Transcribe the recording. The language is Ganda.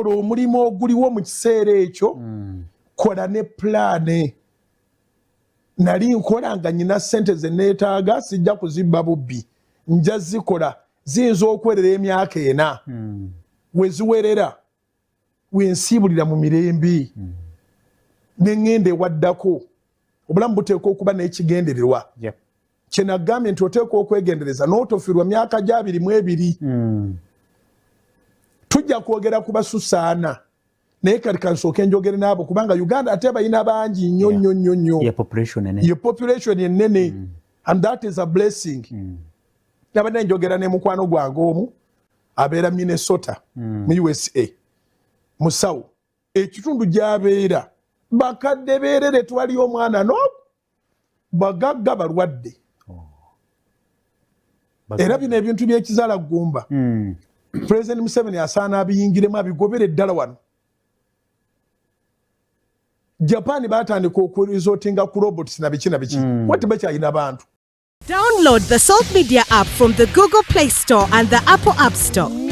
kola omulimu oguliwo mu kiseera ekyo kola ne pulaani. Nali nkola nga nyina ssente ze neetaaga sijja kuzibba bubbi nja zikola ziyinza okwerera emyaka 4 we ziwerera wensiibulira mu mirembe neŋŋenda ewaddako. Obulamu buteekwa okuba n'ekigendererwa. Kye nagambye nti oteekwa okwegendereza n'otofiirwa myaka gya 22. Tujja kwogera ku basusaana naye kati kansooke njogere naabo kubanga Uganda ate balina bangi nnyo. Ye population ennene and that is a blessing. Nabadde njogera ne mukwano gwange omu abeera Minnesota mu USA musawo ekitundu gy'abeera bakadde beerere twali omwana no bagagga balwadde. Era bino ebintu byekizaala gumba President Museveni asaana abiyingiremu abigobere ddala wano. Japan batandika okurizootinga ku robots na biki wati bakyalina bantu. Download the Salt Media app from the Google Play Store and the Apple App Store.